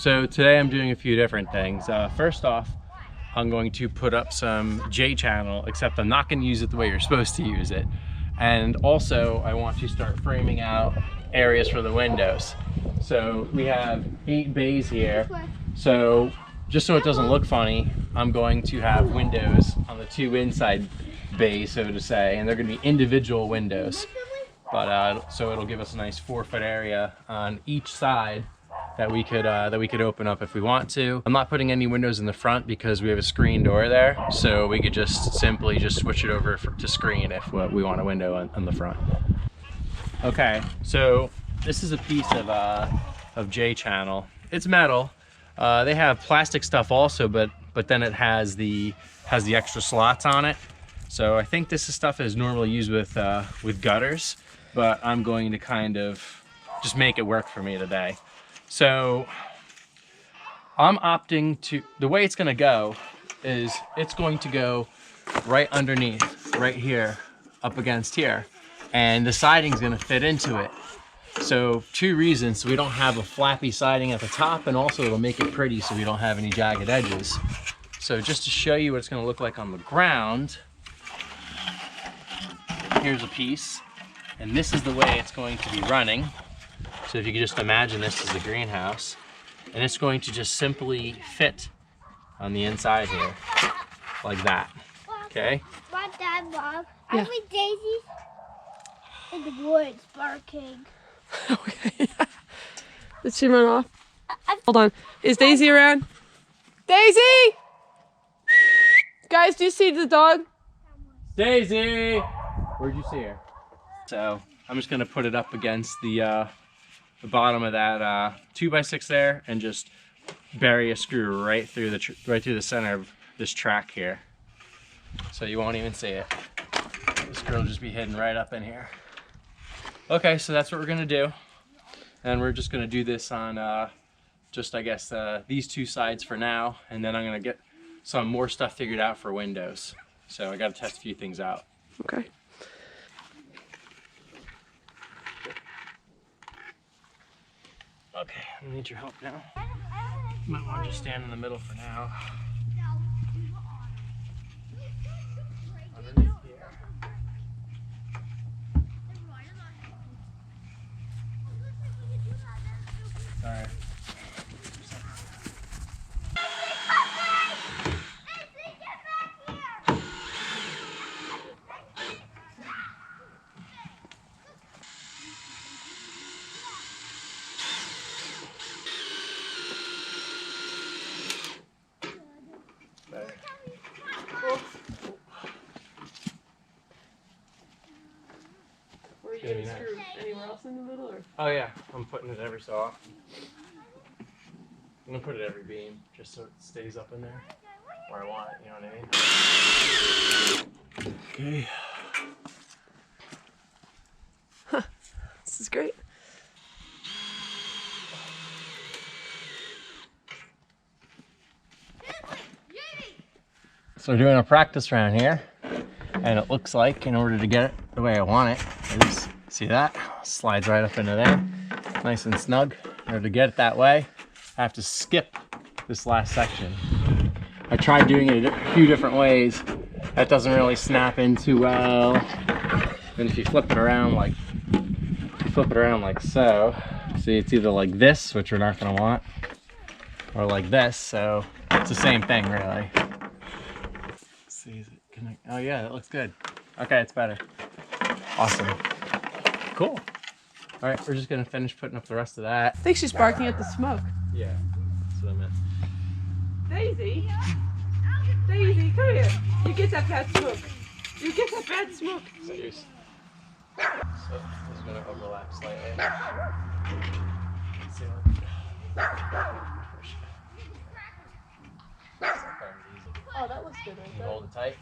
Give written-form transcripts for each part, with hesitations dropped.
So today I'm doing a few different things. First off, I'm going to put up some J channel, except I'm not going to use it the way you're supposed to use it. And also I want to start framing out areas for the windows. So we have 8 bays here. So just so it doesn't look funny, I'm going to have windows on the 2 inside bays, so to say, and they're going to be individual windows. But so it'll give us a nice 4-foot area on each side that we could open up if we want to. I'm not putting any windows in the front because we have a screen door there, so we could just simply switch it over to screen if we want a window on the front. Okay, so this is a piece of J channel. It's metal. They have plastic stuff also, but then it has the extra slots on it. So I think this is stuff that is normally used with gutters, but I'm going to kind of just make it work for me today. So I'm opting to, the way it's gonna go is it's going to go right underneath, right here, up against here. And the siding's gonna fit into it. So 2 reasons: we don't have a flappy siding at the top, and also it'll make it pretty so we don't have any jagged edges. So just to show you what it's gonna look like on the ground, here's a piece, and this is the way it's going to be running. So if you could just imagine this as a greenhouse, and it's going to just simply fit on the inside here, like that, okay? Mom, I see Daisy in the woods barking. Okay. Did she run off? Hold on. Is Daisy around? Daisy! Guys, do you see the dog? Daisy! Where'd you see her? So I'm just gonna put it up against the bottom of that 2x6 there, and just bury a screw right through the center of this track here, so you won't even see it. The screw will just be hidden right up in here. Okay, so that's what we're gonna do, and we're just gonna do this on just, I guess, these 2 sides for now, and then I'm gonna get some more stuff figured out for windows. So I gotta test a few things out. Okay. Okay, I need your help now. You might want to just stand in the middle for now. Underneath here. All right. Where are you getting screwed? Anywhere else in the middle, or? Oh yeah, I'm putting it every so often. I'm gonna put it every beam, just so it stays up in there where I want it, you know what I mean? Okay. Huh. This is great. So we're doing a practice round here, and it looks like, in order to get it the way I want it, is, see that? Slides right up into there, nice and snug. In order to get it that way, I have to skip this last section. I tried doing it a few different ways. That doesn't really snap in too well. And if you flip it around like so, see, it's either like this, which we're not gonna want, or like this. So it's the same thing, really. See, is it connect? Oh yeah, that looks good. Okay, it's better. Awesome. Cool. All right, we're just gonna finish putting up the rest of that. I think she's barking at the smoke. Yeah, that's what I meant. Daisy? Daisy, come here. You get that bad smoke. You get that bad smoke. So this is gonna overlap slightly. Let's see Oh, that looks good. Can you hold it tight?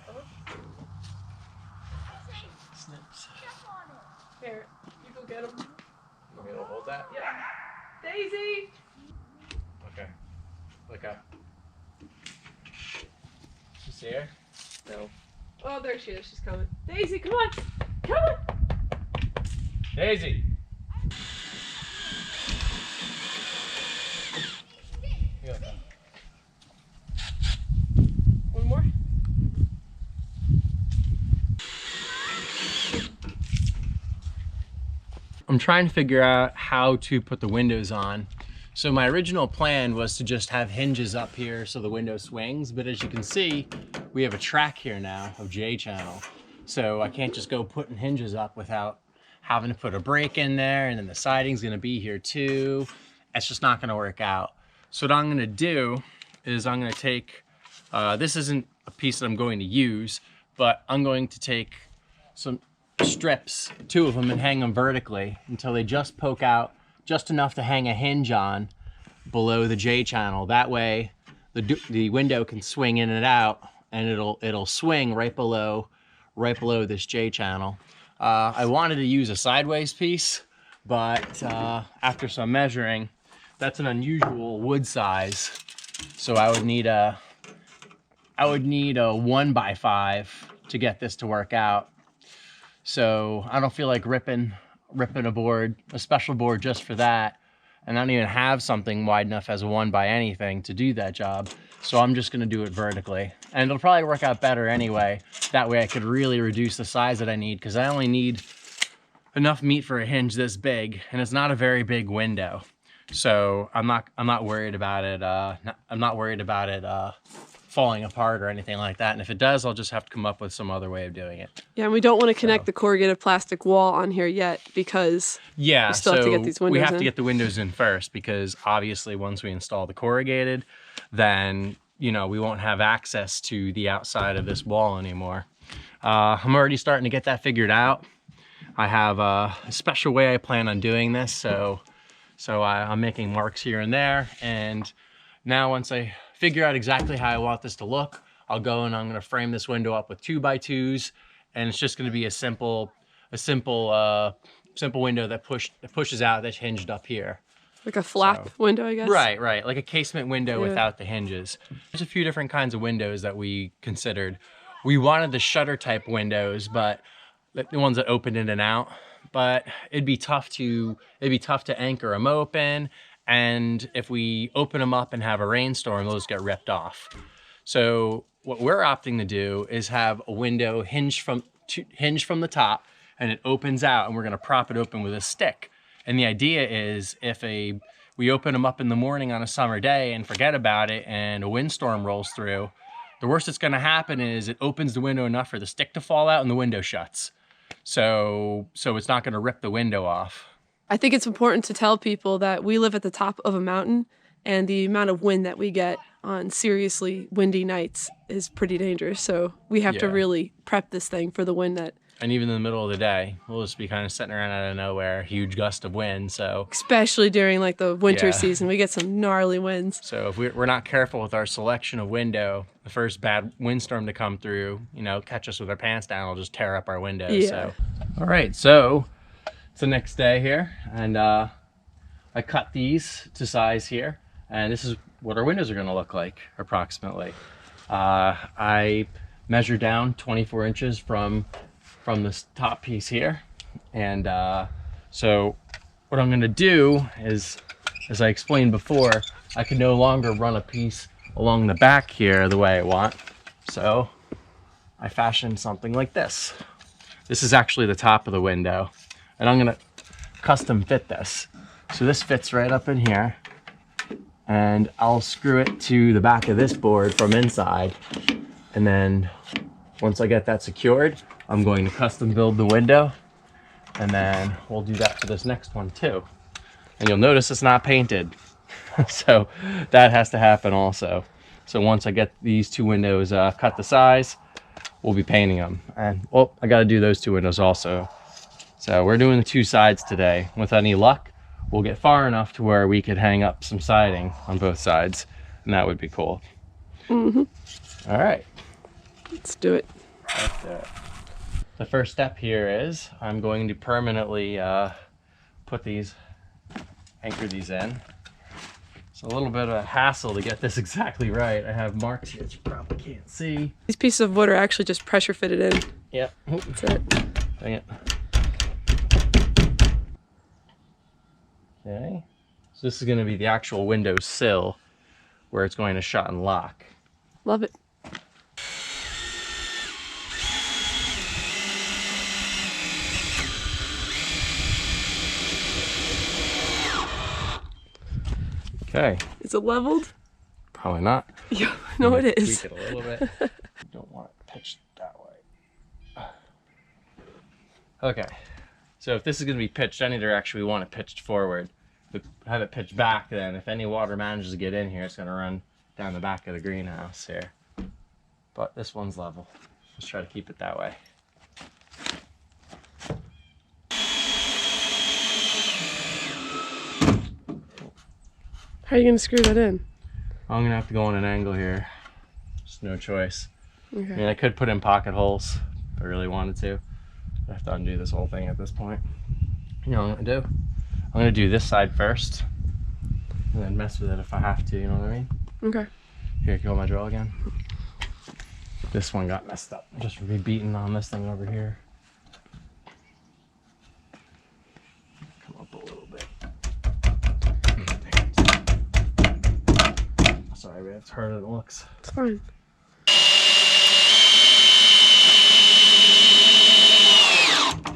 Snips. Here, you go get him. You want me to hold that? Yeah. Daisy! Okay. Look up. You see her? No. Oh, there she is. She's coming. Daisy, come on. Come on. Daisy! I'm trying to figure out how to put the windows on. So my original plan was to just have hinges up here so the window swings, but as you can see, we have a track here now of J-channel. So I can't just go putting hinges up without having to put a break in there, and then the siding's gonna be here too. It's just not gonna work out. So what I'm gonna do is I'm gonna take, this isn't a piece that I'm going to use, but I'm going to take some strips, 2 of them, and hang them vertically until they just poke out just enough to hang a hinge on below the J-channel. That way the window can swing in and out, and it'll swing right below this J-channel. I wanted to use a sideways piece, but after some measuring, that's an unusual wood size. So I would need a 1x5 to get this to work out. So I don't feel like ripping a board, a special board just for that. And I don't even have something wide enough as a 1 by anything to do that job. So I'm just gonna do it vertically. And it'll probably work out better anyway. That way I could really reduce the size that I need, because I only need enough meat for a hinge this big, and it's not a very big window. So I'm not worried about it. I'm not worried about it falling apart or anything like that. And if it does, I'll just have to come up with some other way of doing it. Yeah, and we don't want to connect the corrugated plastic wall on here yet, because we still have to get these windows we have in. to get the windows in first, because obviously once we install the corrugated, then we won't have access to the outside of this wall anymore. I'm already starting to get that figured out. I have a special way I plan on doing this, so I'm making marks here and there, and now once I figure out exactly how I want this to look, I'll go and I'm going to frame this window up with 2x2s, and it's just going to be a simple window that pushes out, that's hinged up here. Like a flap window, I guess? Right, like a casement window without the hinges. There's a few different kinds of windows that we considered. We wanted the shutter type windows, but the ones that open in and out, but it'd be tough to anchor them open. And if we open them up and have a rainstorm, those get ripped off. So what we're opting to do is have a window hinged from the top, and it opens out, and we're gonna prop it open with a stick. And the idea is if we open them up in the morning on a summer day and forget about it, and a windstorm rolls through, the worst that's gonna happen is it opens the window enough for the stick to fall out and the window shuts. So it's not gonna rip the window off. I think it's important to tell people that we live at the top of a mountain, and the amount of wind that we get on seriously windy nights is pretty dangerous. So we have to really prep this thing for the wind that... And even in the middle of the day, we'll just be kind of sitting around out of nowhere, huge gust of wind, so... Especially during like the winter season, we get some gnarly winds. So if we're not careful with our selection of window, the first bad windstorm to come through, catch us with our pants down, will just tear up our windows. Yeah. So, all right, so it's the next day here, and I cut these to size here, and this is what our windows are gonna look like, approximately. I measured down 24 inches from this top piece here, and so what I'm gonna do is, as I explained before, I can no longer run a piece along the back here the way I want, so I fashioned something like this. This is actually the top of the window, and I'm gonna custom fit this. So this fits right up in here, and I'll screw it to the back of this board from inside, and then once I get that secured, I'm going to custom build the window, and then we'll do that for this next one too. And you'll notice it's not painted. So that has to happen also. So once I get these 2 windows cut to size, we'll be painting them. And well, I got to do those 2 windows also. So we're doing the 2 sides today. With any luck, we'll get far enough to where we could hang up some siding on both sides, and that would be cool. Mm-hmm. All right. Let's do it. Let's do it. The first step here is I'm going to permanently anchor these in. It's a little bit of a hassle to get this exactly right. I have marks here that you probably can't see. These pieces of wood are actually just pressure fitted in. Yep. That's it. Dang it. Okay. So this is going to be the actual window sill where it's going to shut and lock. Love it. Okay. Is it leveled? Probably not. Yeah, no, it is. Tweak it a little bit. Don't want it pitched that way. Okay. So if this is going to be pitched any direction, we want it pitched forward. If we have it pitched back, then if any water manages to get in here, it's going to run down the back of the greenhouse here. But this one's level. Let's try to keep it that way. How are you going to screw that in? I'm going to have to go on an angle here. Just no choice. Okay. I mean, I could put in pocket holes if I really wanted to. I have to undo this whole thing at this point. You know what I'm going to do? I'm going to do this side first. And then mess with it if I have to, you know what I mean? Okay. Here, can you hold my drill again? This one got messed up. Just from me beating on this thing over here. Come up a little bit. Sorry, man, it's harder than it looks. It's fine.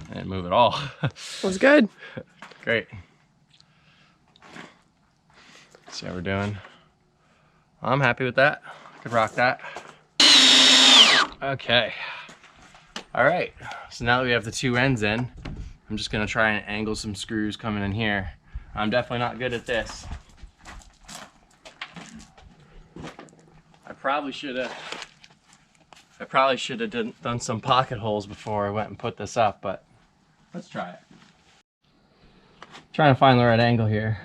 I didn't move at all. That's good. Great. See how we're doing? I'm happy with that. Could rock that. Okay. All right. So now that we have the two ends in, I'm just gonna try and angle some screws coming in here. I'm definitely not good at this. I probably should have done some pocket holes before I went and put this up, but let's try it. Trying to find the right angle here.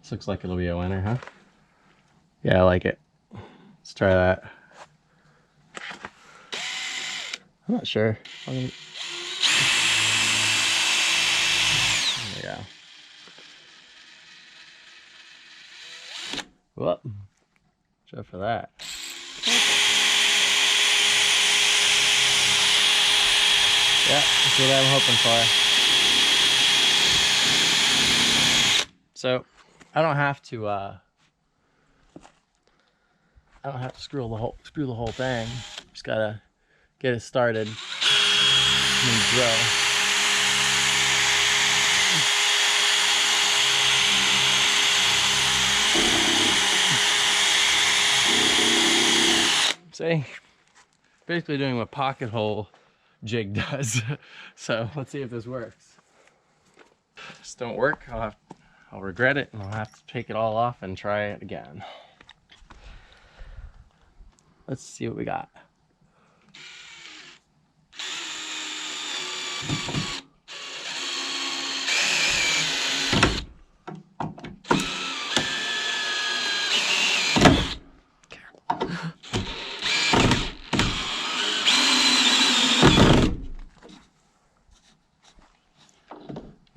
This looks like it'll be a winner, huh? Yeah, I like it. Let's try that. I'm not sure. There we go. Whoop. Try for that. Yeah, that's what I'm hoping for. So, I don't have to screw the whole thing. Just gotta get it started and then drill. See, basically doing what pocket hole jig does. So let's see if this works. If this don't work, I'll regret it and I'll have to take it all off and try it again. Let's see what we got.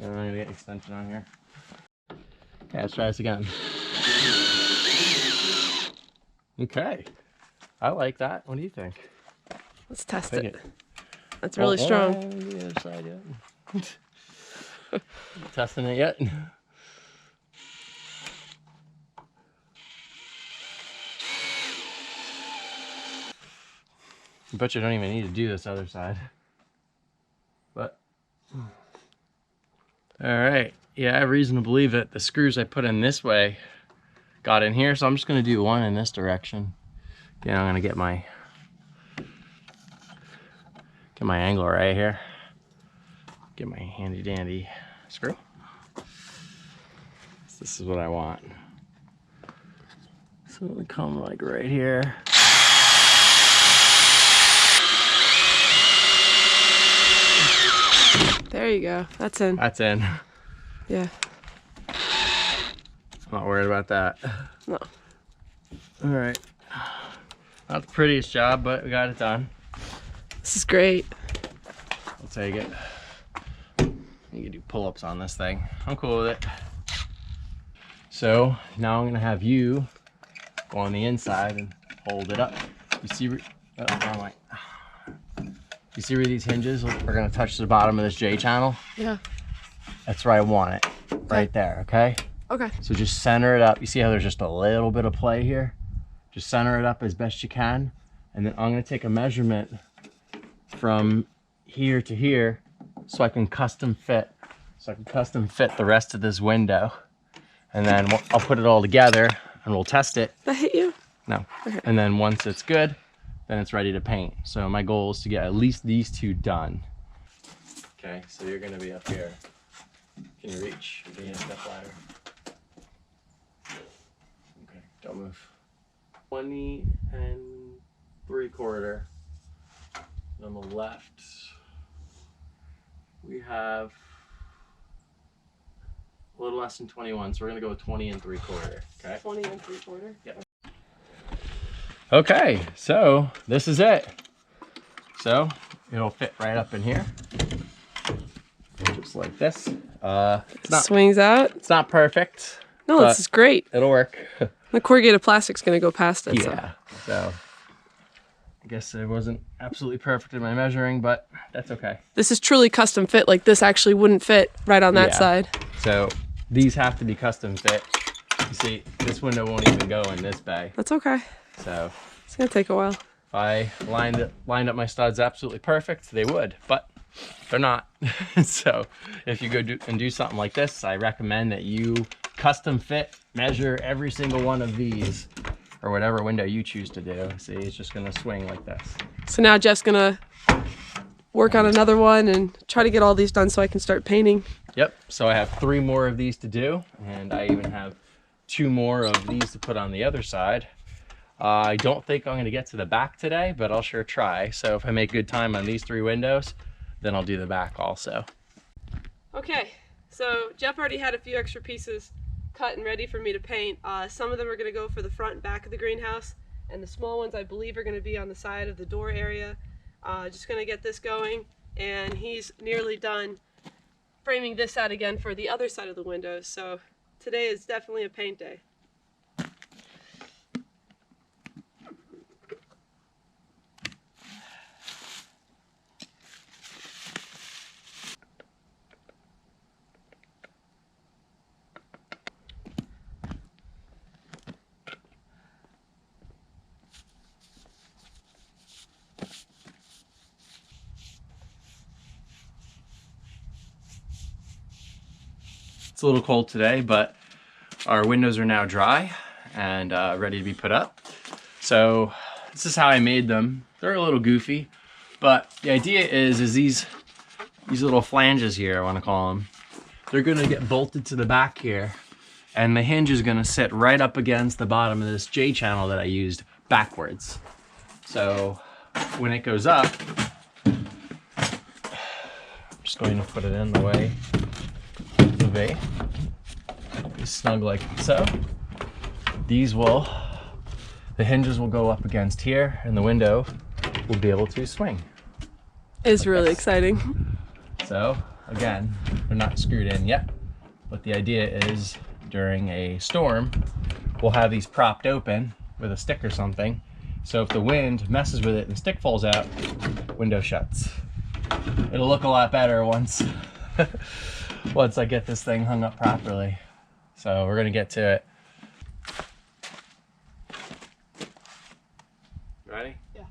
I'm gonna get extension on here. Okay, let's try this again. Okay, I like that. What do you think? Let's test Take it. That's really strong. The other side yet. Testing it yet? I bet you don't even need to do this other side. But all right, yeah, I have reason to believe that the screws I put in this way got in here, so I'm just gonna do one in this direction. Again, I'm gonna get my angle right here. Get my handy dandy screw. So this is what I want. So it'll come like right here. There you go. That's in. That's in. Yeah. Not worried about that. No. All right. Not the prettiest job, but we got it done. This is great. I'll take it. You can do pull-ups on this thing. I'm cool with it. So now I'm gonna have you go on the inside and hold it up. You see, you see where these hinges are gonna touch the bottom of this J channel? Yeah. That's where I want it, right there, okay? Okay. So just center it up. You see how there's just a little bit of play here? Just center it up as best you can. And then I'm gonna take a measurement from here to here so I can custom fit the rest of this window. and then I'll put it all together and we'll test it. That hit you? No. Okay. And then once it's good, then it's ready to paint. So my goal is to get at least these two done. Okay, so you're gonna be up here. Can you reach? Can you step ladder? Okay, don't move. 20 3/4. On the left, we have a little less than 21, so we're gonna go with 20 3/4. Okay. 20 3/4. Yep. Okay, so this is it. So it'll fit right up in here, just like this. It's not Swings out. It's not perfect. No, this is great. It'll work. The corrugated plastic's gonna go past it. Yeah. So I guess it wasn't absolutely perfect in my measuring, but that's okay. This is truly custom fit. Like this actually wouldn't fit right on that Yeah. side. So these have to be custom fit. You see, this window won't even go in this bay. That's okay. So It's gonna take a while. if I lined up my studs absolutely perfect, they would, but they're not. So if you go do something like this, I recommend that you custom fit, measure every single one of these, or whatever window you choose to do. See, it's just gonna swing like this. So now Jeff's gonna work on another one and try to get all these done so I can start painting. Yep, so I have 3 more of these to do, and I even have 2 more of these to put on the other side. I don't think I'm gonna get to the back today, but I'll sure try. So if I make good time on these 3 windows, then I'll do the back also. Okay, so Jeff already had a few extra pieces cut and ready for me to paint. Some of them are gonna go for the front and back of the greenhouse, and the small ones I believe are gonna be on the side of the door area. Just gonna get this going, and he's nearly done framing this out again for the other side of the windows. So today is definitely a paint day. It's a little cold today, but our windows are now dry and ready to be put up. So this is how I made them. They're a little goofy, but the idea is these little flanges here, I want to call them, they're going to get bolted to the back here, and the hinge is going to sit right up against the bottom of this J channel that I used backwards. So when it goes up, I'm just going to put it in the way be snug like so. The hinges will go up against here, and the window will be able to swing. It's really exciting. So again, they're not screwed in yet, but the idea is during a storm, we'll have these propped open with a stick or something. So if the wind messes with it and the stick falls out, window shuts. It'll look a lot better once once I get this thing hung up properly. So we're gonna get to it. Ready? Yeah.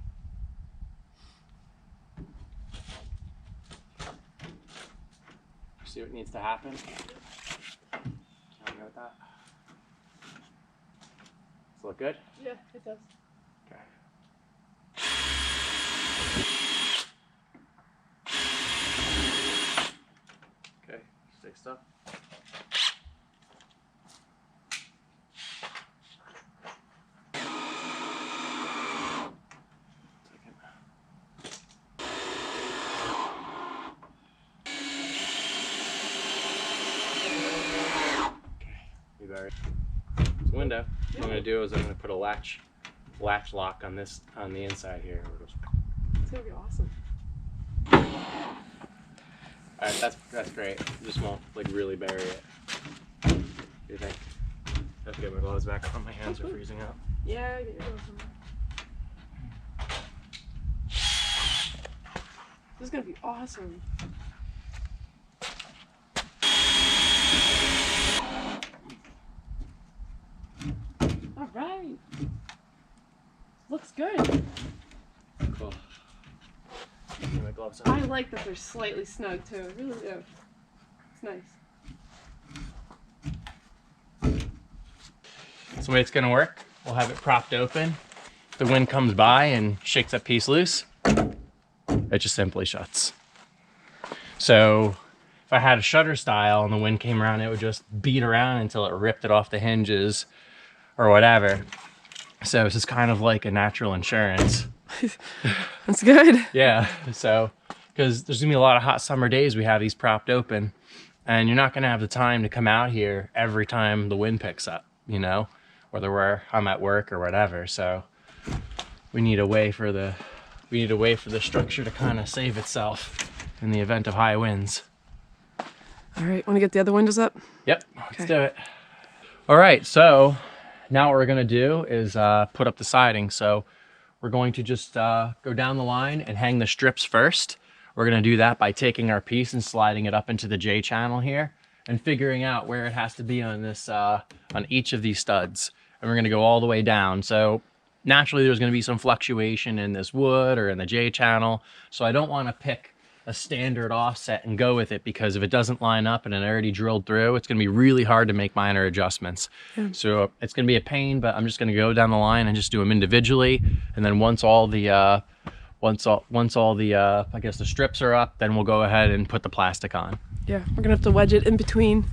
See what needs to happen? Can I go with that? Does it look good? Yeah, it does. Okay. Okay, stay still. It's a window. What I'm gonna do is I'm gonna put a latch lock on this, on the inside here. It's gonna be awesome. All right, that's great. Just won't like really bury it. What do you think? I have to get my gloves back on. My hands are freezing up. Yeah, get your gloves on. This is gonna be awesome. All right. Looks good. Cool. Get my gloves on. I like that they're slightly snug too. I really do. It's nice. the way it's gonna work. We'll have it propped open. The wind comes by and shakes that piece loose. It just simply shuts. So if I had a shutter style and the wind came around, it would just beat around until it ripped it off the hinges or whatever. So this is kind of like a natural insurance. That's good. Yeah, so because there's gonna be a lot of hot summer days we have these propped open, and you're not gonna have the time to come out here every time the wind picks up, you know, whether I'm at work or whatever. So we need a way for the structure to kind of save itself in the event of high winds. All right, want to get the other windows up? Yep, let's do it. All right, so now what we're gonna do is put up the siding. So we're going to just go down the line and hang the strips first. We're gonna do that by taking our piece and sliding it up into the J channel here and figuring out where it has to be on this, on each of these studs. And we're gonna go all the way down. So naturally there's gonna be some fluctuation in this wood or in the J channel. So I don't wanna pick a standard offset and go with it, because if it doesn't line up and it already drilled through, it's gonna be really hard to make minor adjustments. Yeah. So it's gonna be a pain, but I'm just gonna go down the line and just do them individually. And then once all the, I guess the strips are up, then we'll go ahead and put the plastic on. Yeah, we're gonna have to wedge it in between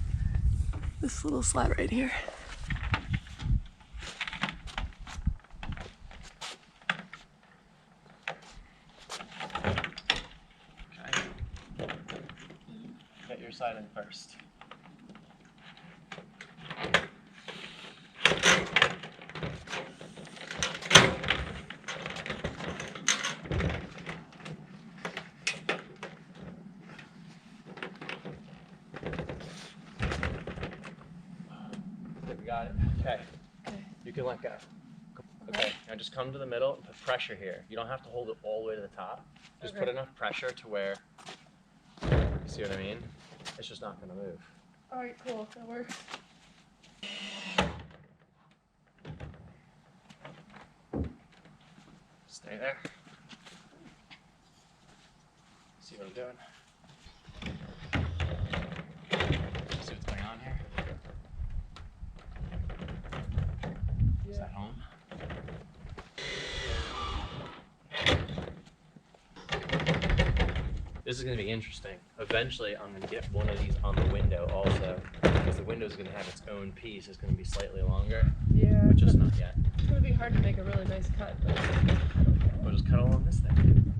this little slat right here. Get your side in first. We got it. Okay. You can let go. Okay. Now just come to the middle and put pressure here. You don't have to hold it all the way to the top. Just put enough pressure to where, you see what I mean? It's just not going to move. All right, cool. That works. Stay there. See what I'm doing? See what's going on here? Is that home? This is going to be interesting. Eventually, I'm going to get one of these on the window also, because the window is going to have its own piece. It's going to be slightly longer. Yeah. But just not yet. It's going to be hard to make a really nice cut. But We'll just cut along this thing.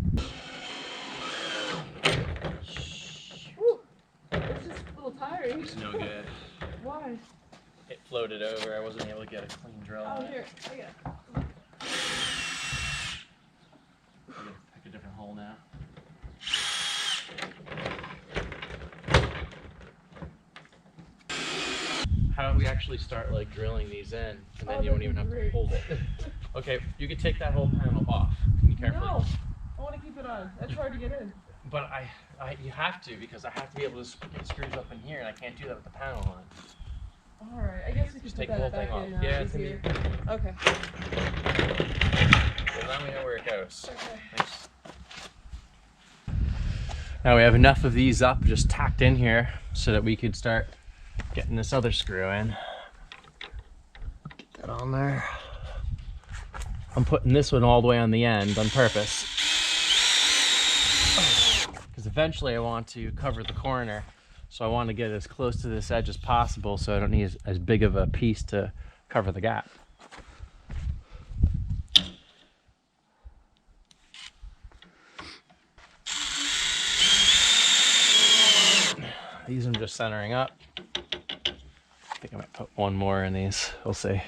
whew, it's just a little tiring. It's no good. Why? It floated over. I wasn't able to get a clean drill on Oh, it. here. I got it. I'm going to pick a different hole now. How about we actually start like drilling these in, and then you don't even have to hold it. Okay, you could take that whole panel off. Can you carefully? No, I want to keep it on. That's hard to get in. But you have to, because I have to be able to get screws up in here, and I can't do that with the panel on. All right, I guess we Just can take put the that whole back thing in. off. Yeah, it's gonna easier. be. Okay. Well, now we know where it goes. Okay. Thanks. Now we have enough of these up, just tacked in here, so that we could start getting this other screw in. Get that on there. I'm putting this one all the way on the end on purpose, because eventually I want to cover the corner, so I want to get as close to this edge as possible, so I don't need as big of a piece to cover the gap. These I'm just centering up. I think I might put one more in these. We'll see.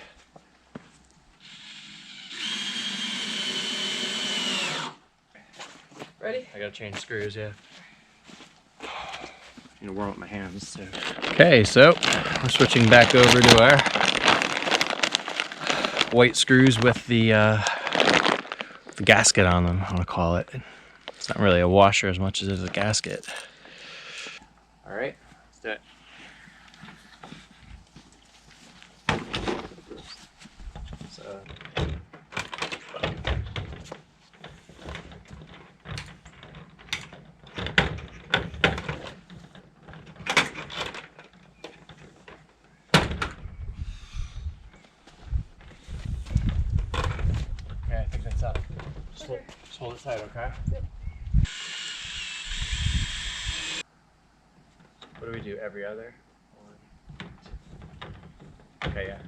Ready? I gotta change screws, yeah. You know, warm up my hands too. Okay, so we're switching back over to our white screws with the gasket on them, I want to call it. It's not really a washer as much as it is a gasket. All right, let's do it. So, Just hold it tight, okay? Yep. What do we do? Every other? Okay, yeah.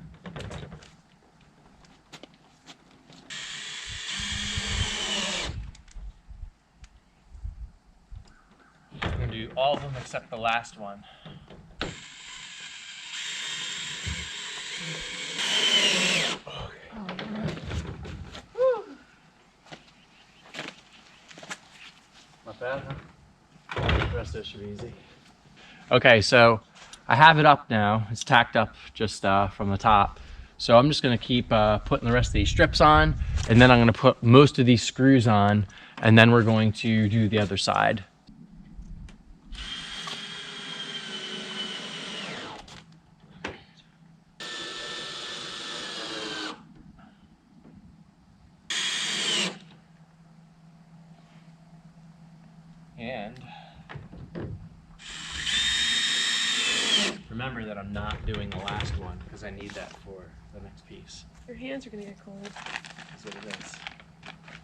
I'm gonna do all of them except the last one. Not bad, huh? The rest of it should be easy. Okay, so I have it up now. It's tacked up just from the top. So I'm just gonna keep putting the rest of these strips on, and then I'm gonna put most of these screws on, and then we're going to do the other side. And remember that I'm not doing the last one because I need that for the next piece. Your hands are gonna get cold. That's what it is.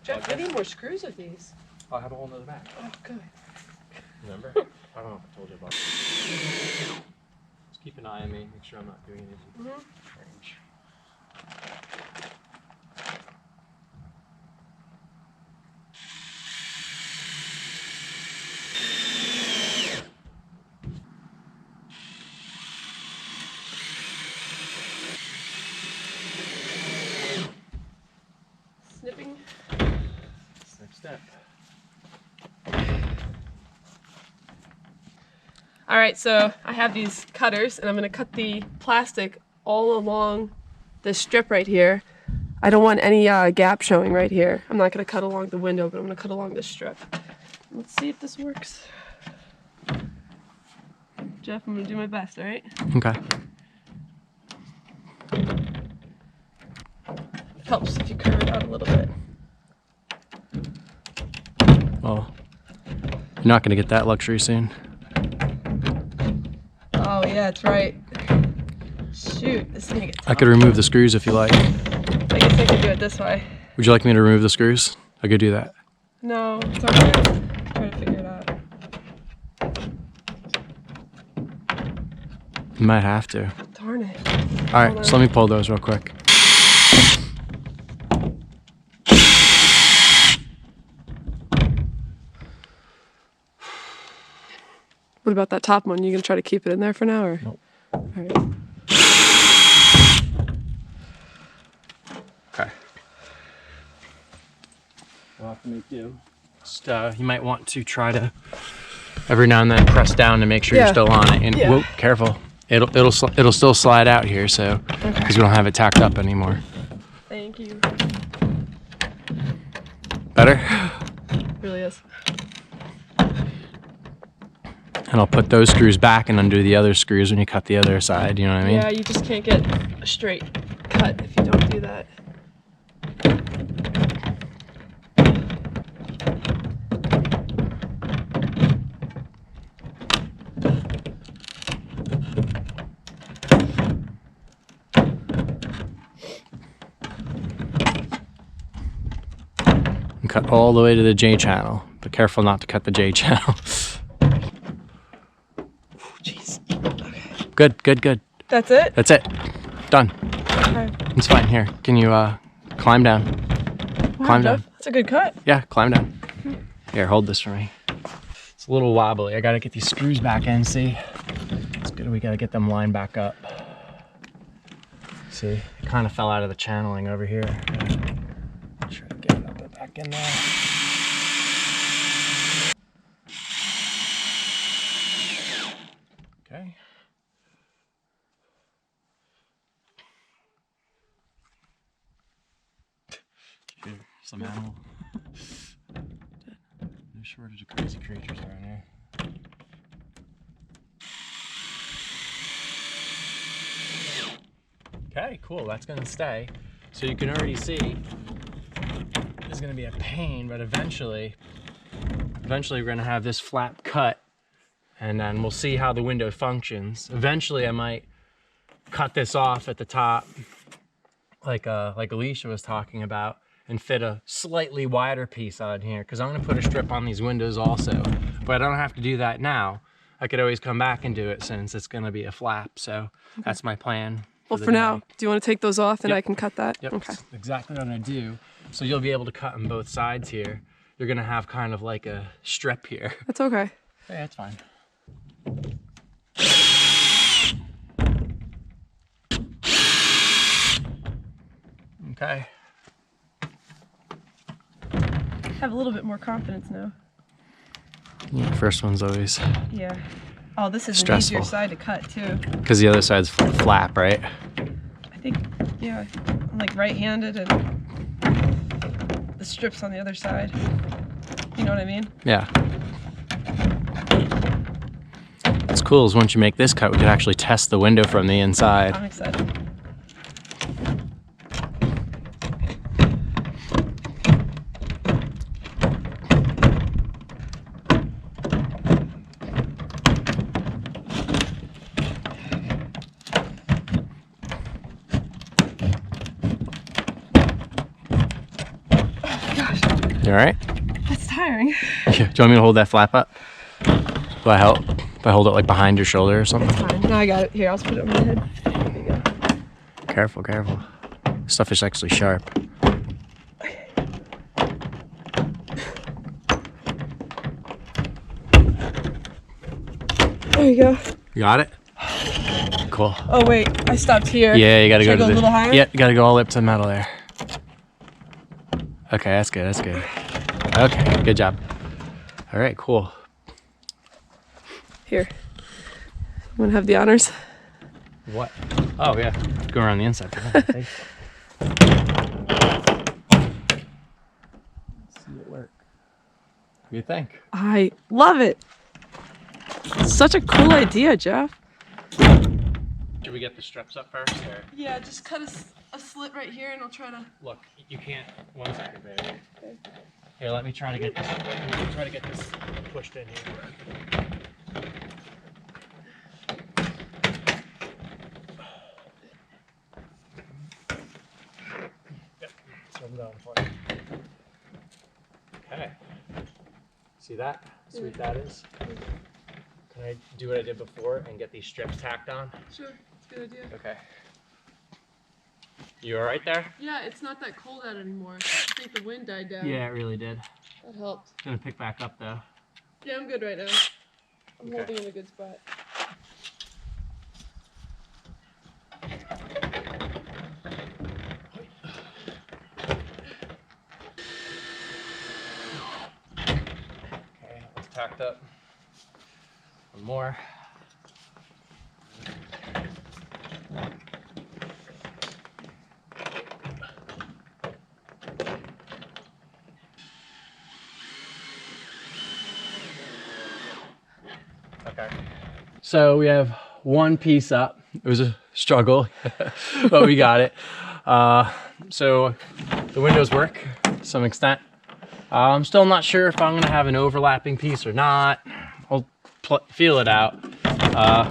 Jeff, I need more screws with these. I'll have a whole nother bag. Oh, good. Remember? I don't know if I told you about it. Just keep an eye on me, make sure I'm not doing anything strange. Snipping. Snip, snip. All right, so I have these cutters, and I'm gonna cut the plastic all along this strip right here. I don't want any gap showing right here. I'm not gonna cut along the window, but I'm gonna cut along this strip. Let's see if this works. Jeff, I'm gonna do my best, all right? Okay. It helps if you curve it out a little bit. Well, you're not gonna get that luxury soon. Oh yeah, that's right. Shoot, this is gonna get tough. I could remove the screws if you like. I guess I could do it this way. Would you like me to remove the screws? I could do that. No, it's alright. Try to figure it out. You might have to. Darn it. All right, so let me pull those real quick. What about that top one? You gonna try to keep it in there for now, or? Nope. All right. Okay. We'll have to make do. Just, you might want to try to every now and then press down to make sure you're still on it. And Yeah. whoop, careful. It'll still slide out here, so because we don't have it tacked up anymore. Thank you. Better? It really is. And I'll put those screws back and undo the other screws when you cut the other side. You know what I mean? Yeah, you just can't get a straight cut if you don't do that. And cut all the way to the J channel. But careful not to cut the J channel. Jeez. Good, good, good. That's it? That's it. Done. Okay. It's fine. Here, can you climb down? Climb down. That's a good cut. Yeah, climb down. Here, hold this for me. It's a little wobbly. I gotta get these screws back in, see? It's good, we gotta get them lined back up. See, it kind of fell out of the channeling over here. Try to get it up and back in there. Okay. Some animal. No shortage of crazy creatures around here. Okay, cool. That's gonna stay. So you can already see it's gonna be a pain, but eventually we're gonna have this flap cut, and then we'll see how the window functions. Eventually, I might cut this off at the top, like Alicia was talking about, and fit a slightly wider piece on here, because I'm going to put a strip on these windows also. But I don't have to do that now. I could always come back and do it since it's going to be a flap. So that's my plan. Well, for now, do you want to take those off and Yep. I can cut that? Yep, Okay. that's exactly what I'm going to do. So you'll be able to cut on both sides here. You're going to have kind of like a strip here. That's okay. Yeah, that's fine. Okay. I have a little bit more confidence now. Yeah, first one's always Yeah. Oh, this is stressful. an easier side to cut too. Because the other side's flap, right? I think, yeah, I'm like right-handed and the strip's on the other side. You know what I mean? Yeah. What's cool is once you make this cut, we could actually test the window from the inside. I'm excited. You all right? That's tiring. Yeah. Do you want me to hold that flap up? Do I help? If I hold it like behind your shoulder or something? It's fine. No, I got it. Here, I'll just put it on my head. There you go. Careful, careful. Stuff is actually sharp. There you go. You got it? Cool. Oh wait, I stopped here. Yeah, you gotta Should go I to go the. a little higher? Yeah, you gotta go all the way up to the metal there. Okay, that's good. That's good. Okay, good job. All right, cool. Here. I'm gonna have the honors. What? Oh yeah, go around the inside. Thanks. See it work. What do you think? I love it. Such a cool idea, Jeff. Should we get the strips up first? Or? Yeah, just cut a slit right here and I'll try to... Look, you can't. 1 second, baby. Okay. Here, let me try to get this. Let me try to get this pushed in here. Yep, that's what I'm going for. Okay. See that? How sweet that is? Can I do what I did before and get these strips tacked on? Sure, it's a good idea. Okay. You alright there? Yeah, it's not that cold out anymore. I think the wind died down. Yeah, it really did. That helped. It's gonna pick back up though. Yeah, I'm good right now. I'm Okay. holding in a good spot. Okay, that's tacked up. One more. Okay. So we have one piece up. It was a struggle, but we got it. So the windows work to some extent. I'm still not sure if I'm gonna have an overlapping piece or not. I'll feel it out.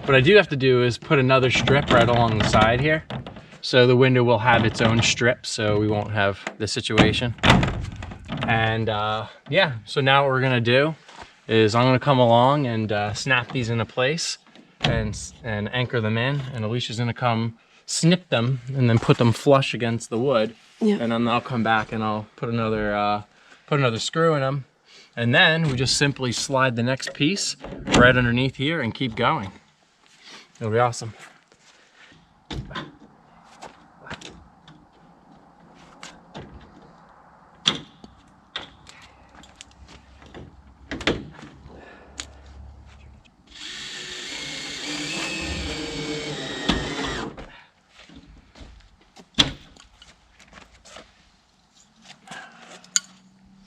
What I do have to do is put another strip right along the side here. So the window will have its own strip, so we won't have this situation. And yeah, so now what we're gonna do is I'm gonna come along and snap these into place and anchor them in, and Alicia's gonna come snip them and then put them flush against the wood. Yeah. And then I'll come back and I'll put another screw in them, and then we just simply slide the next piece right underneath here and keep going. It'll be awesome.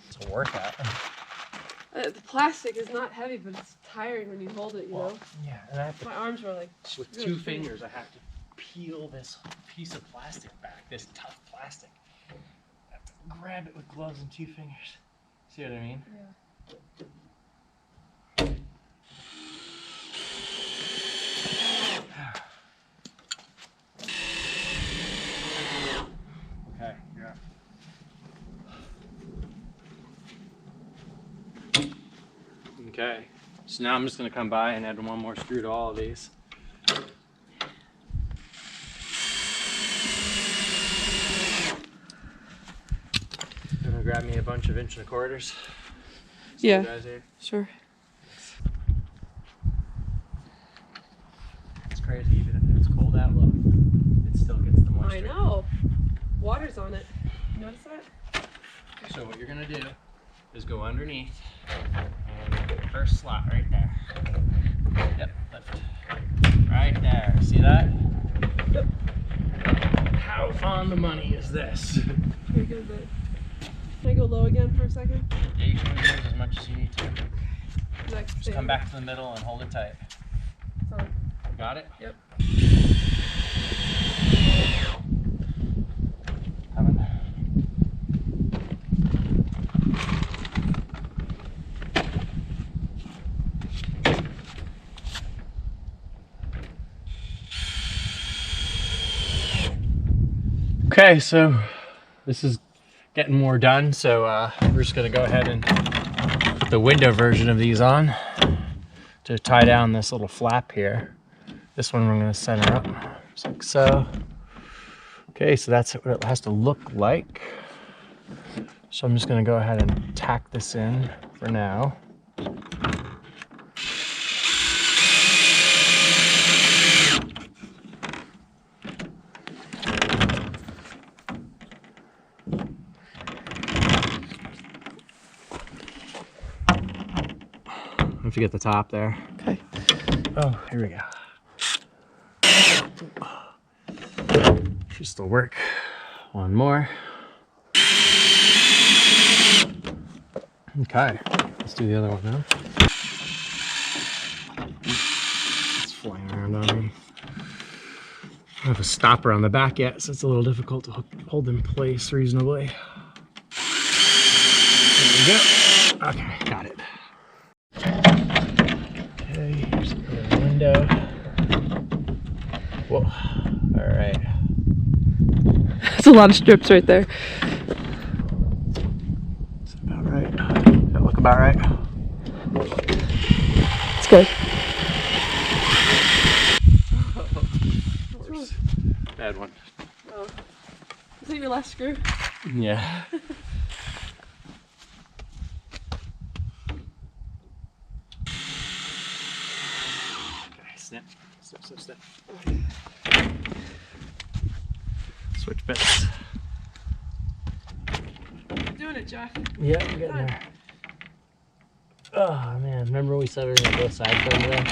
It's a workout. The plastic is not heavy, but it's tiring when you hold it, you know? Yeah, and I have to, My arms were like... with really 2 straight. fingers, I have to peel this piece of plastic back, this tough plastic. I have to grab it with gloves and 2 fingers. See what I mean? Yeah. Okay, yeah. Okay, so now I'm just gonna come by and add one more screw to all of these. Gonna grab me a bunch of 1.25 inch. Yeah, Guys here. sure. It's crazy, even if it's cold out, look, it still gets the moisture. I know. Water's on it. You notice that? So what you're gonna do is go underneath and first slot right there. Yep, lift. Right there. See that? Yep. How on the money is this? Pretty good, but can I go low again for a second? Yeah, you can move as much as you need to. Just come back to the middle and hold it tight. Sorry. Got it? Yep. Coming. Okay, so this is getting more done, so we're just gonna go ahead and put the window version of these on to tie down this little flap here. This one we're gonna center up, just like so. Okay, so that's what it has to look like. So I'm just gonna go ahead and tack this in for now. Don't forget the top there. Okay. Oh, here we go. Should still work. One more. Okay, let's do the other one now. It's flying around on me. I don't have a stopper on the back yet, so it's a little difficult to hold in place reasonably. There we go. Okay, got it. Okay, here's another window. Whoa, all right. That's a lot of strips right there. That's about right. That look about right? It's good. Oops. Bad one. Oh. Is that your last screw? Yeah. Snip, snip, snip, snip. Switch bits. You're doing it, Jeff. Yeah, I'm getting there. Oh man, remember we said we were gonna get both sides done today?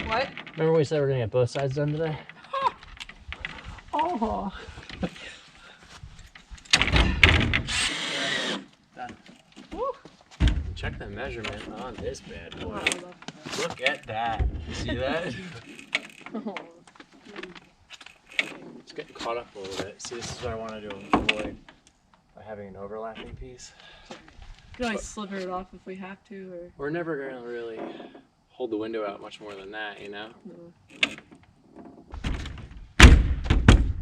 What? Remember we said we were gonna get both sides done today? Oh. Done. Woo. Check the measurement on this bad boy. Wow. Look at that. You see that? Oh. It's getting caught up a little bit. See, this is what I wanted to avoid by having an overlapping piece. We can always sliver it off if we have to, or We're never going to really hold the window out much more than that, you know? no.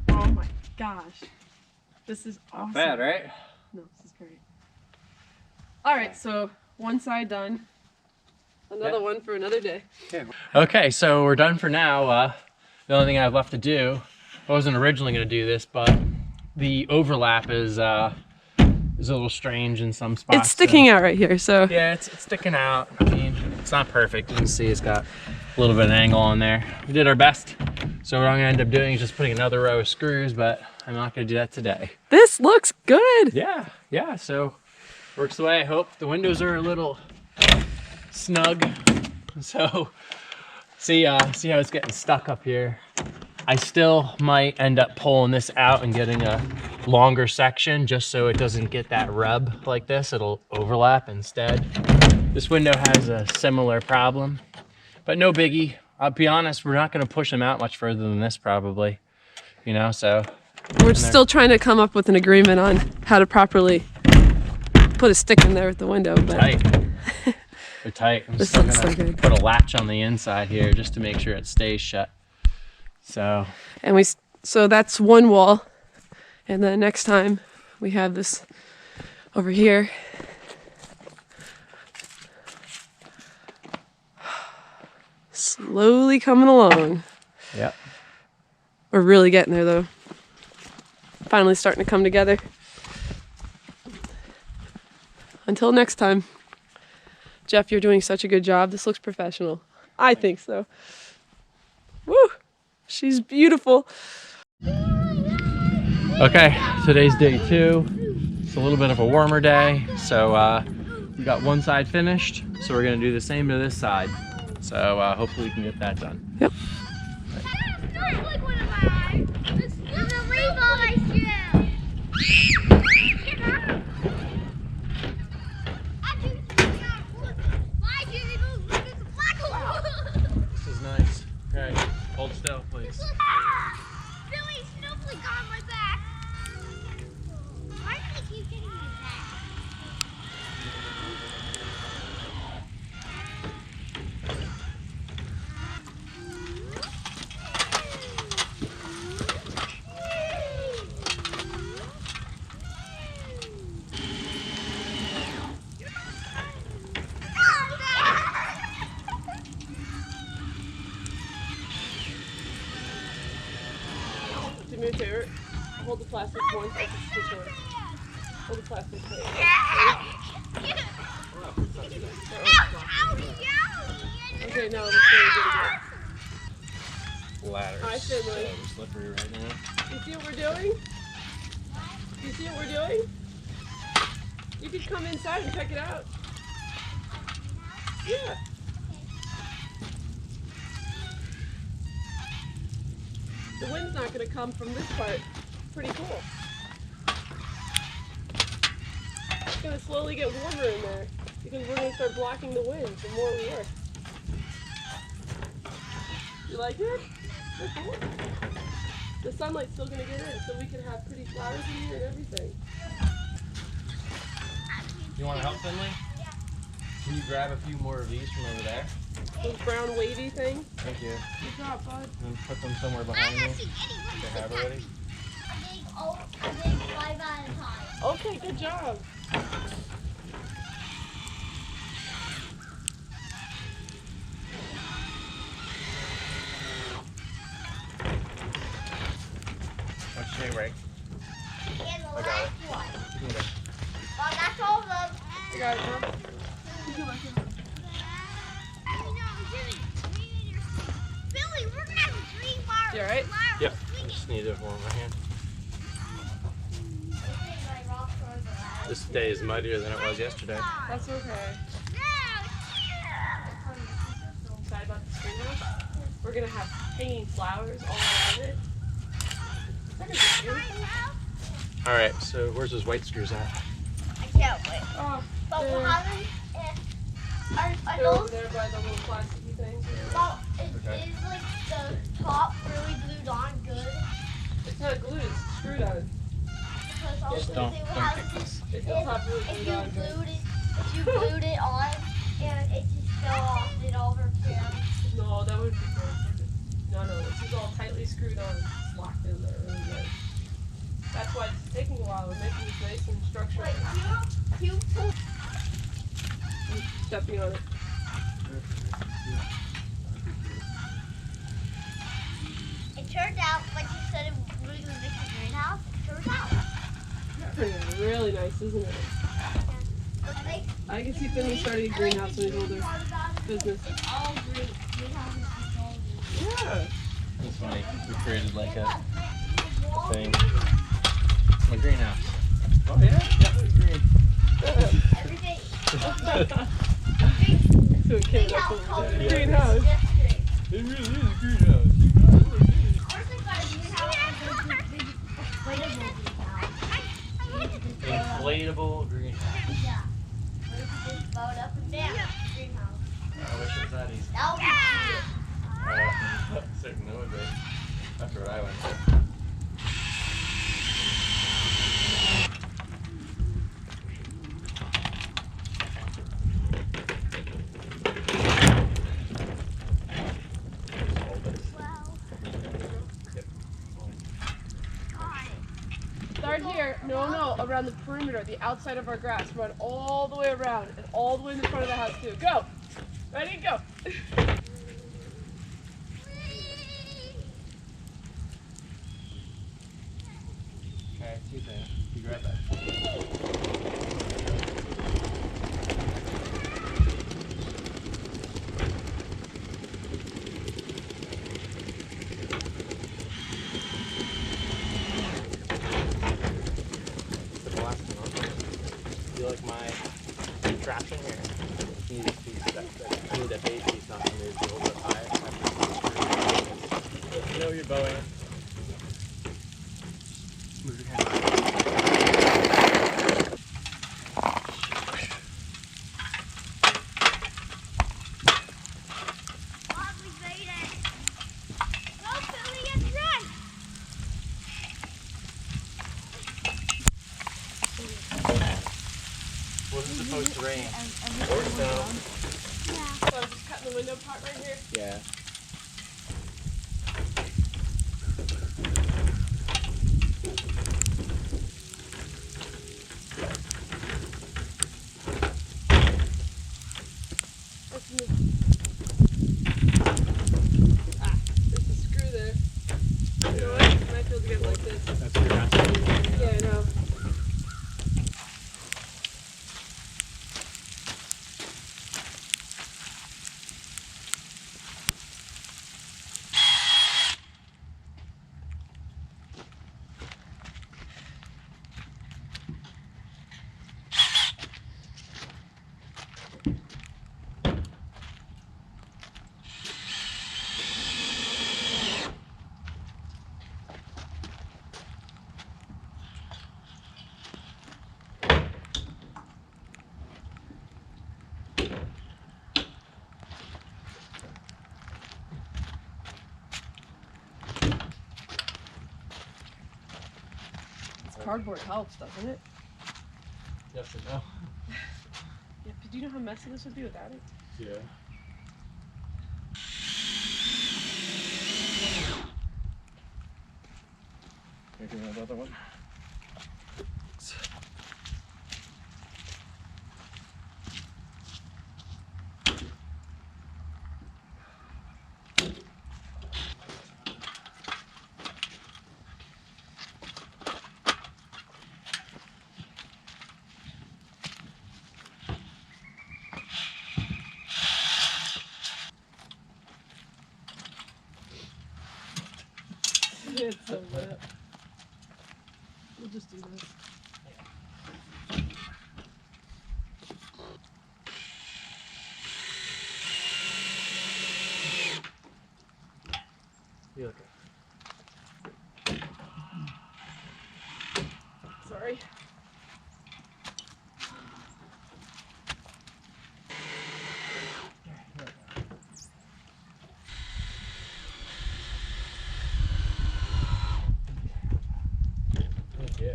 Oh my gosh. This is awesome. Bad, right? No, this is great. Alright, so one side done. Another one for another day. Okay, so we're done for now. The only thing I have left to do, I wasn't originally going to do this, but the overlap is a little strange in some spots. It's sticking out right here, so. Yeah, it's sticking out. I mean, it's not perfect. You can see it's got a little bit of an angle on there. We did our best. So what I'm going to end up doing is just putting another row of screws, but I'm not going to do that today. This looks good. Yeah, so works the way I hope. The windows are a little snug, so see how it's getting stuck up here. I still might end up pulling this out and getting a longer section just so it doesn't get that rub like this. It'll overlap instead. This window has a similar problem, but no biggie. I'll be honest, we're not going to push them out much further than this probably, you know, so. We're still trying to come up with an agreement on how to properly put a stick in there with the window. But Tight. They're tight. I'm still gonna put a latch on the inside here just to make sure it stays shut. So. And so that's one wall, and then next time we have this over here. Slowly coming along. Yep. We're really getting there though. Finally starting to come together. Until next time. Jeff, you're doing such a good job. This looks professional. I think so. Woo! She's beautiful. Okay, today's day 2. It's a little bit of a warmer day, so we got one side finished, so we're gonna do the same to this side. So hopefully we can get that done. Yep. This is nice. Okay, hold still, please. Billy, snowflake on my back. Why do they keep getting my back? Do me a favor. Hold the plastic one. It's too short. Hold the plastic one. Okay, now I'm just going to get it. Ladders. Hi, Finley. So slippery right now. You see what we're doing? You see what we're doing? You could come inside and check it out. Yeah. The wind's not going to come from this part. Pretty cool. It's going to slowly get warmer in there because we're going to start blocking the wind the more we work. You like it? That's cool. The sunlight's still going to get in so we can have pretty flowers in here and everything. You want to help, Finley? Can you grab a few more of these from over there? Those brown wavy things. Thank you. Good job, bud. And put them somewhere behind you. They have already. I think 5 at a time. Okay, good job. What's your name, Ray? And the I got last it. one. You can go. Well, that's all of them. I got it, Mom. Billy, we're gonna have a green bar. You alright? Yep. I just need it warm my hand. This day is muddier than it was yesterday. That's okay. Excited about this greenhouse? We're gonna have hanging flowers all around it. Is that gonna be beautiful? All right. So where's those white screws at? I can't wait. Oh, But they're, we'll have them. Are they're over those? there by the little plasticky things. Well, Okay. is like the top really glued on good? It's not glued, it's screwed on. Because I was Just gonna don't say we'll kick have this. It's the top really if glued you on. glued it on and it just fell off, it all repair. No, that would be good. No, this is all tightly screwed on. It's locked in there really good. That's why it's taking a while. We're making this nice and structured. Wait, you pull. I'm stepping on it. It turned out, like you said, it was gonna make a greenhouse. It turned out. Really nice, isn't it? I can see Finley starting a greenhouse when he's older. Business. It's all green. Greenhouses is all green. Yeah. It's funny. We created like a thing. A greenhouse. Oh yeah? Yeah, it's green. Everything. So it came up with a greenhouse. Just green. It really is a greenhouse. Ours is got a greenhouse and there's a big inflatable greenhouse. Inflatable greenhouse. Yeah. Where you just boat up and down. Greenhouse. I wish it was that easy. That would be Certainly would be. That's what I went for. Start here. No, around the perimeter, the outside of our grass. Run all the way around and all the way in the front of the house too. Go. Ready? Go. Alright, two things. You grab that. You like my contraption here? I need that base piece on to move a little bit higher. You know you're bowing. Move your hand. We made it. Go, Billy, and run. Wasn't supposed to rain. Yeah. So I'm just cutting the window part right here. Yeah. There's a screw there. You know what? I might be able to get it like this. That's your answer. Yeah, I know. Cardboard helps, doesn't it? Yes and no. Yeah, but do you know how messy this would be without it? Yeah. Making another one. It's so wet. We'll just do this. You look Sorry. Yeah.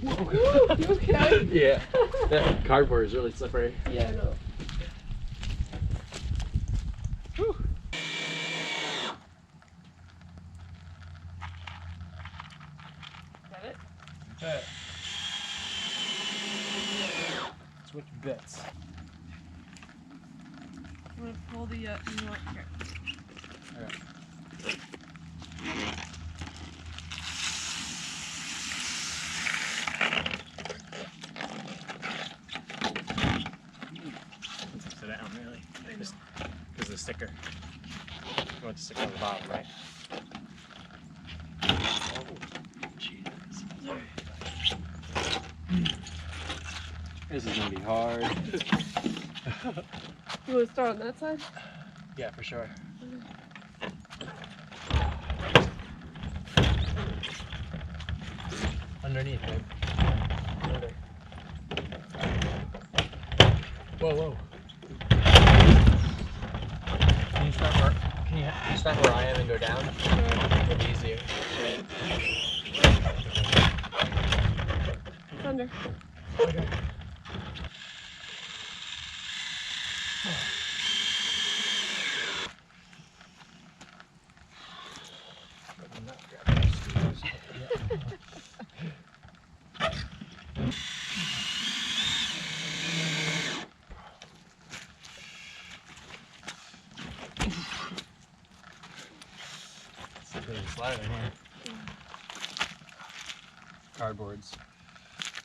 Woo, you okay? Yeah. That cardboard is really slippery. Yeah, I know. Whew. Got it? Okay. Switch bits. I'm gonna pull the, you know what, here. Alright. Sit down, really. Just because of the sticker. You want the sticker on the bottom, right? Oh, Jesus. This is gonna be hard. You wanna start on that side? Yeah, for sure. Underneath, babe. Under. Whoa, whoa. Can you start where I am and go down? It'll be easier. It's under. Okay. Slide in here. cardboard's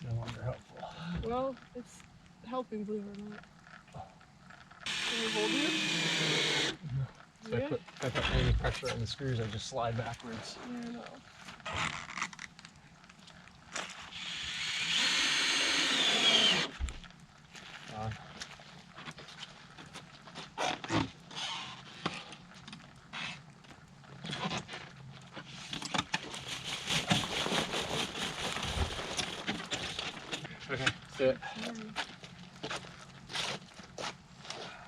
no longer helpful. Well, it's helping, believe it or not. Can you hold it? So if I put any pressure on the screws, I just slide backwards. Yeah, no. Okay, let's do it.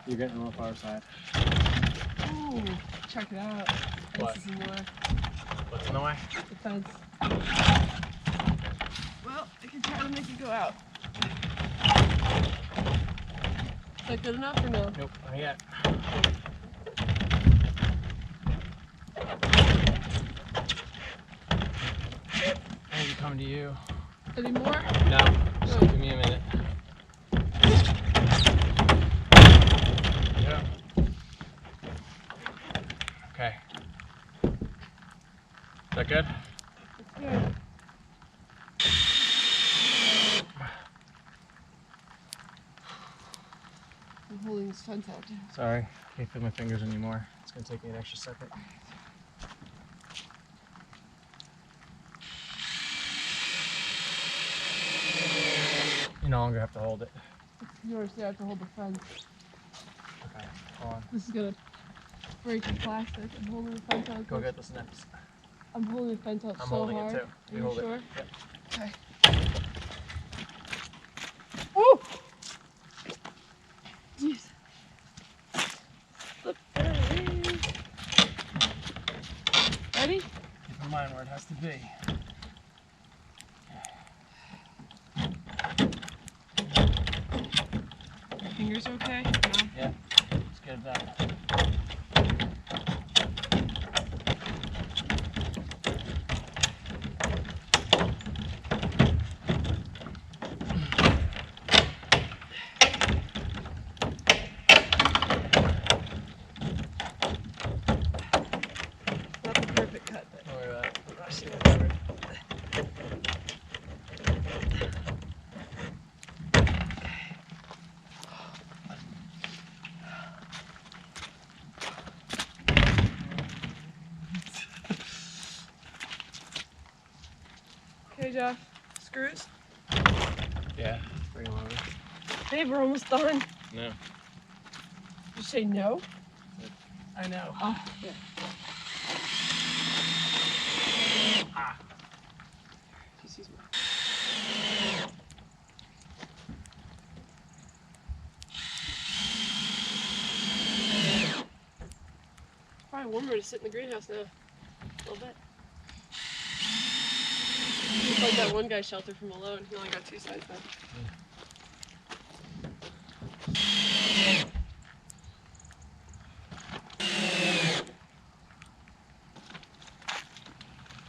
You're getting on the far side. Ooh, check it out. What? This is in the way. What's in the way? The fence. Well, I can try to make it go out. Is that good enough or no? Nope, not yet. I need to come to you. Any more? No, just give me a minute. Yeah. Okay. Is that good? That's good. I'm holding this fence out. Sorry, can't feel my fingers anymore. It's gonna take me an extra second. You no longer have to hold it. It's yours, you have to hold the fence. Okay, hold on. This is gonna break the plastic. I'm holding the fence out. Go get the snips. I'm holding the fence out I'm so holding hard. it too. Are you hold sure? it. Yep. Okay. Woo! Jeez. Slippery. Ready? Keep in mind where it has to be. Fingers okay? No? Yeah, let's get it done. Not the perfect cut, but Don't worry about it. I should have covered. Okay, Jeff. Screws? Yeah, bring them over. Babe, we're almost done. No. Did you say no? I know. Oh, yeah. Ah. Excuse me. Probably warmer to sit in the greenhouse now. A little bit. It's like that one guy shelter from Alone. He only got 2 sides though.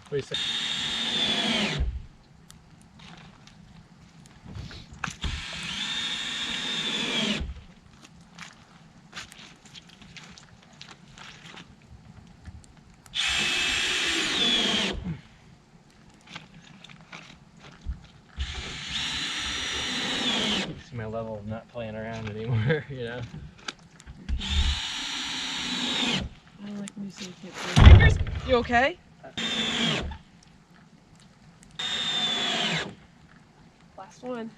What do you say? You see my level of not playing around anymore, you know? I don't like when you say you can't feel your fingers. You okay? Last one.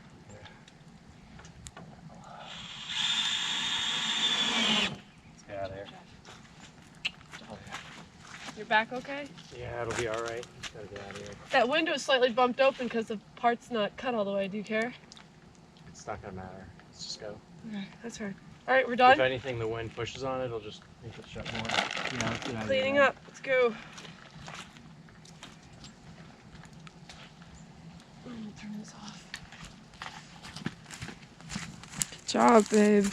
Let's get out of here. Oh, Your back okay? yeah, it'll be alright. Just gotta get out of here. That window is slightly bumped open because the part's not cut all the way. Do you care? It's not gonna matter. Let's just go. Okay, that's right. All right, we're If done. anything, the wind pushes on it, it'll just make it shut more. Yeah, let's get out of Cleaning here. up. Let's go. I'm gonna turn this off. Good job, babe.